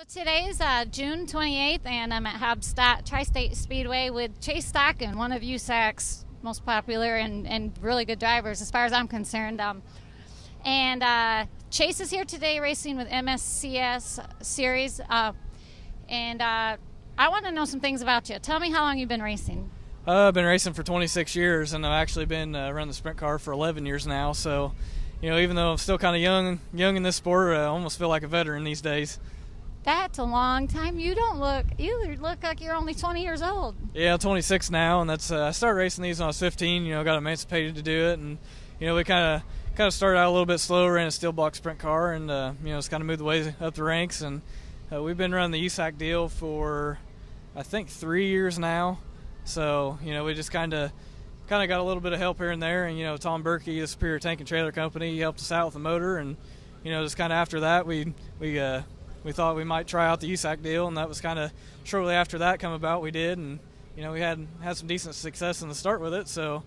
Today is June 28th, and I'm at Haubstadt Tri State Speedway with Chase Stockon, one of USAC's most popular and really good drivers as far as I'm concerned. Chase is here today racing with MSCS Series, and I want to know some things about you. Tell me how long you've been racing. I've been racing for 26 years, and I've actually been running the sprint car for 11 years now. So, you know, even though I'm still kind of young in this sport, I almost feel like a veteran these days. That's a long time. You look like you're only 20 years old. Yeah, I'm 26 now, and that's I started racing these when I was 15. You know, got emancipated to do it, and you know, we kind of started out a little bit slow, ran a steel block sprint car, and you know, it's kind of moved the way up the ranks, and we've been running the USAC deal for I think 3 years now. So, you know, we just kind of got a little bit of help here and there, and you know, Tom Berkey, the Superior Tank and Trailer Company, he helped us out with the motor, and you know, just kind of after that, we thought we might try out the USAC deal, and that was kind of shortly after that come about. We did, and you know, we had some decent success in the start with it. So,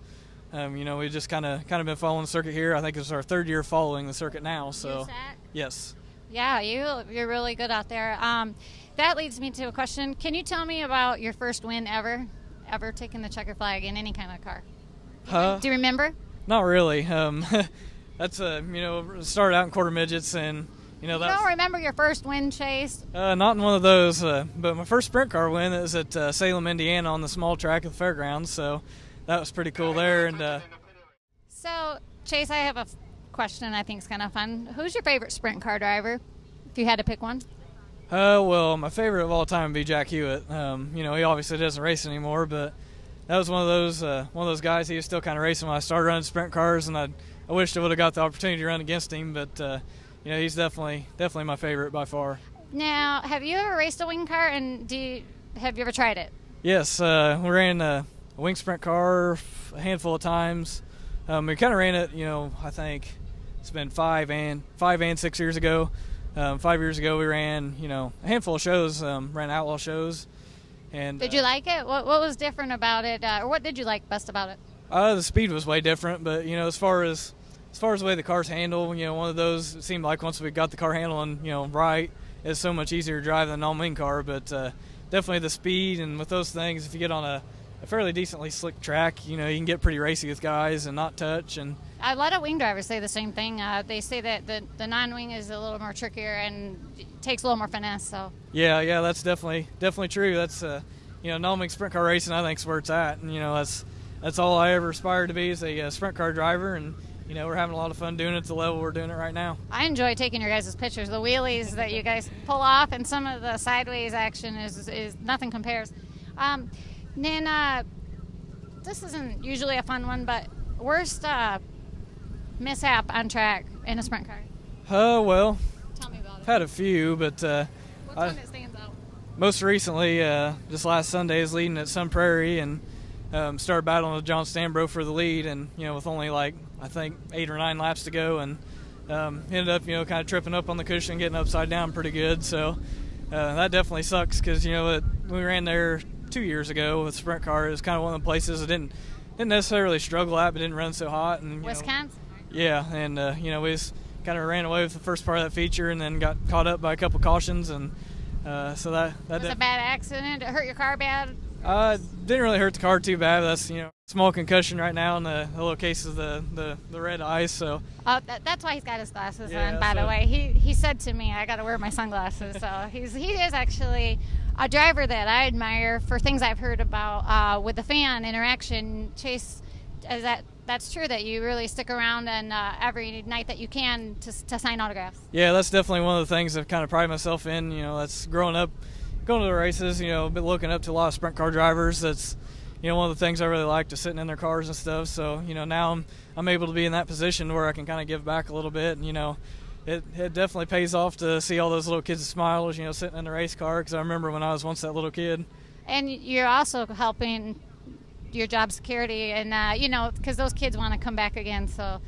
you know, we just kind of been following the circuit here. I think it's our third year following the circuit now. So, USAC? Yes. Yeah, you're really good out there. That leads me to a question. Can you tell me about your first win ever taking the checker flag in any kind of car? Do you remember? Not really. That's you know, started out in quarter midgets, and you know, you don't remember your first win, Chase? Not in one of those, but my first sprint car win was at Salem, Indiana, on the small track at the fairgrounds. So that was pretty cool there. And so, Chase, I have a question I think is kind of fun. Who's your favorite sprint car driver, if you had to pick one? Well, my favorite of all time would be Jack Hewitt. You know, he obviously doesn't race anymore, but that was one of those guys. He was still kind of racing when I started running sprint cars, and I wished I would have got the opportunity to run against him, but. You know, he's definitely my favorite by far. Now, have you ever raced a wing car, and have you ever tried it? Yes, we ran a wing sprint car a handful of times. We kind of ran it, you know, I think it's been 5 and 6 years ago. 5 years ago we ran, you know, a handful of shows, ran outlaw shows. And did you like it? What was different about it, or what did you like best about it? The speed was way different, but you know, as far as the way the cars handle, you know, one of those, it seemed like once we got the car handling, you know, right, it's so much easier to drive than a non-wing car. But definitely the speed, and with those things, if you get on a fairly decently slick track, you know, you can get pretty racy with guys and not touch. And a lot of wing drivers say the same thing. They say that the non-wing is a little more trickier and takes a little more finesse. So yeah, that's definitely true. That's you know, non-wing sprint car racing, I think, is where it's at. And you know, that's all I ever aspired to be, is a sprint car driver. And you know, we're having a lot of fun doing it at the level we're doing it right now. I enjoy taking your guys' pictures. The wheelies that you guys pull off, and some of the sideways action is nothing compares. Then this isn't usually a fun one, but worst mishap on track in a sprint car? Well, tell me about it. I've had a few, but what's one that stands out? Most recently, just last Sunday, is leading at Sun Prairie, and started battling with John Stambro for the lead, and you know, with only like I think 8 or 9 laps to go, and ended up, you know, kind of tripping up on the cushion, getting upside down pretty good. So that definitely sucks, because you know, we ran there 2 years ago with sprint car. It was kind of one of the places I didn't necessarily struggle at, but didn't run so hot. And Wisconsin. Yeah, and you know, we just kind of ran away with the first part of that feature, and then got caught up by a couple cautions, and so that was a bad accident. It hurt your car bad. Didn't really hurt the car too bad. That's, you know, small concussion right now in the little case of the red eyes. So that's why he's got his glasses on. By the way, he said to me, I got to wear my sunglasses. So he is actually a driver that I admire for things I've heard about with the fan interaction. Chase, that's true that you really stick around and every night that you can to sign autographs? Yeah, that's definitely one of the things I've kind of prided myself in. You know, that's growing up, going to the races, you know, been looking up to a lot of sprint car drivers. That's, you know, one of the things I really like, to sitting in their cars and stuff. So, you know, now I'm able to be in that position where I can kind of give back a little bit. And, you know, it definitely pays off to see all those little kids' smiles, you know, sitting in the race car, because I remember when I was once that little kid. And you're also helping your job security, and, you know, because those kids want to come back again. So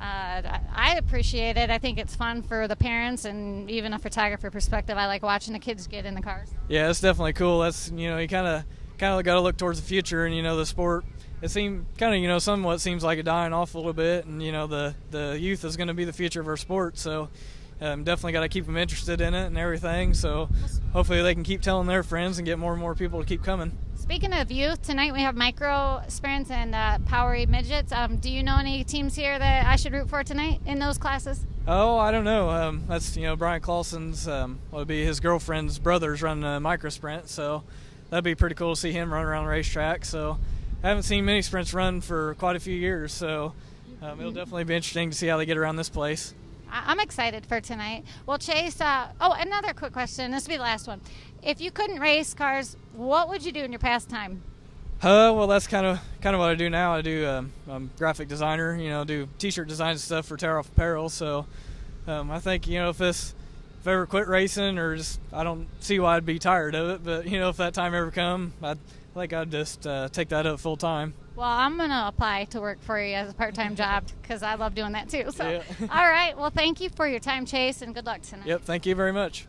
I appreciate it. I think it's fun for the parents, and even a photographer perspective, I like watching the kids get in the cars. Yeah, it's definitely cool. That's, you know, you kind of got to look towards the future, and you know, the sport, it seemed kind of, you know, somewhat seems like it dying off a little bit, and you know, the youth is going to be the future of our sport. So, definitely got to keep them interested in it and everything. So hopefully they can keep telling their friends and get more and more people to keep coming. Speaking of youth, tonight we have micro sprints and powery midgets. Do you know any teams here that I should root for tonight in those classes? Oh, I don't know. That's Brian Clausen's would be his girlfriend's brothers run a micro sprint, so that'd be pretty cool to see him run around the racetrack. So I haven't seen many sprints run for quite a few years, so it'll definitely be interesting to see how they get around this place. I'm excited for tonight. Well, Chase, another quick question. This will be the last one. If you couldn't race cars, what would you do in your pastime? Well, that's kind of what I do now. I do I'm a graphic designer, do T-shirt design and stuff for Tear Off Apparel. So I think if I ever quit racing, or just I don't see why I'd be tired of it. But if that time ever come, I think I'd just take that up full time. Well, I'm going to apply to work for you as a part-time job because I love doing that too. So, yeah. All right. Well, thank you for your time, Chase, and good luck tonight. Yep. Thank you very much.